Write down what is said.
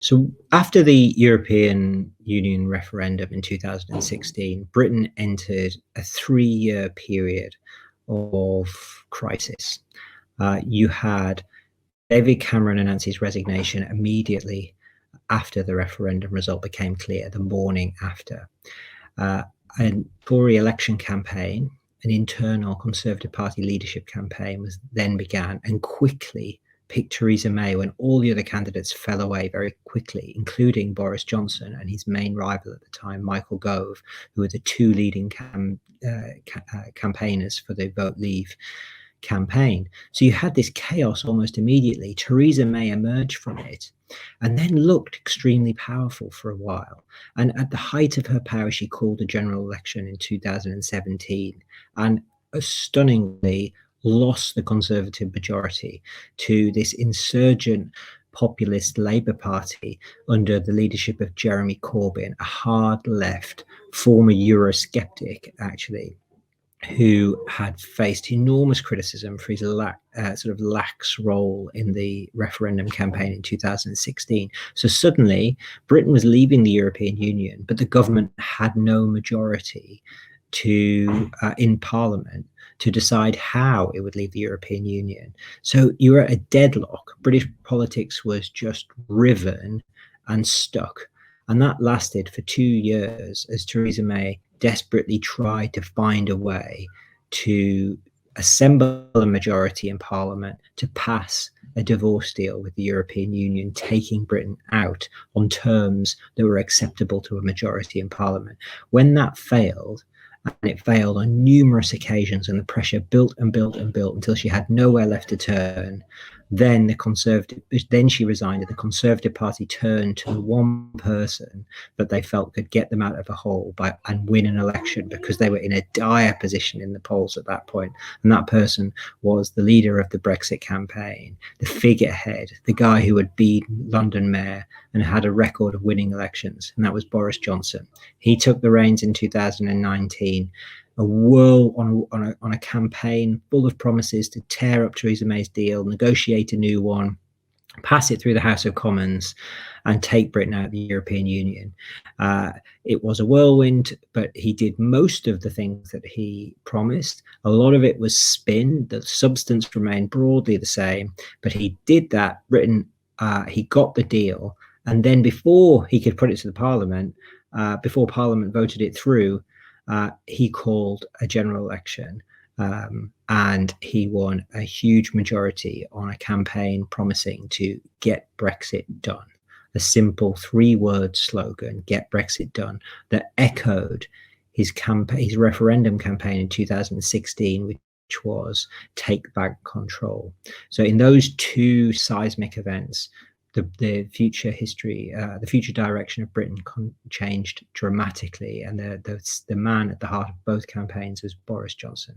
So after the European Union referendum in 2016, Britain entered a 3-year period of crisis. You had David Cameron announce his resignation immediately after the referendum result became clear, the morning after. Uh, a Tory election campaign, an internal Conservative Party leadership campaign, was then began and quickly picked Theresa May when all the other candidates fell away very quickly, including Boris Johnson and his main rival at the time, Michael Gove, who were the two leading campaigners for the Vote Leave campaign. So you had this chaos almost immediately. Theresa May emerged from it and then looked extremely powerful for a while. And at the height of her power, she called a general election in 2017 and stunningly lost the Conservative majority to this insurgent populist Labour Party under the leadership of Jeremy Corbyn, a hard left former Eurosceptic, actually, who had faced enormous criticism for his sort of lax role in the referendum campaign in 2016. So suddenly, Britain was leaving the European Union, but the government had no majority in Parliament to decide how it would leave the European Union. So you were at a deadlock. British politics was just riven and stuck. And that lasted for 2 years as Theresa May desperately tried to find a way to assemble a majority in Parliament to pass a divorce deal with the European Union, taking Britain out on terms that were acceptable to a majority in Parliament. When that failed, and it failed on numerous occasions, and the pressure built and built and built until she had nowhere left to turn, then she resigned, and the Conservative Party turned to the one person that they felt could get them out of a hole and win an election, because they were in a dire position in the polls at that point. And that person was the leader of the Brexit campaign, the figurehead, the guy who had been London mayor and had a record of winning elections, and that was Boris Johnson. He took the reins in 2019, on a campaign full of promises to tear up Theresa May's deal, negotiate a new one, pass it through the House of Commons, and take Britain out of the European Union. It was a whirlwind, but he did most of the things that he promised. A lot of it was spin. The substance remained broadly the same, but he did that. He got the deal, and then before he could put it to the Parliament, before Parliament voted it through, he called a general election, and he won a huge majority on a campaign promising to get Brexit done. A simple 3-word slogan, "Get Brexit done," that echoed his referendum campaign in 2016, which was "Take back control." So in those two seismic events, the future history, the future direction of Britain changed dramatically, and the man at the heart of both campaigns was Boris Johnson.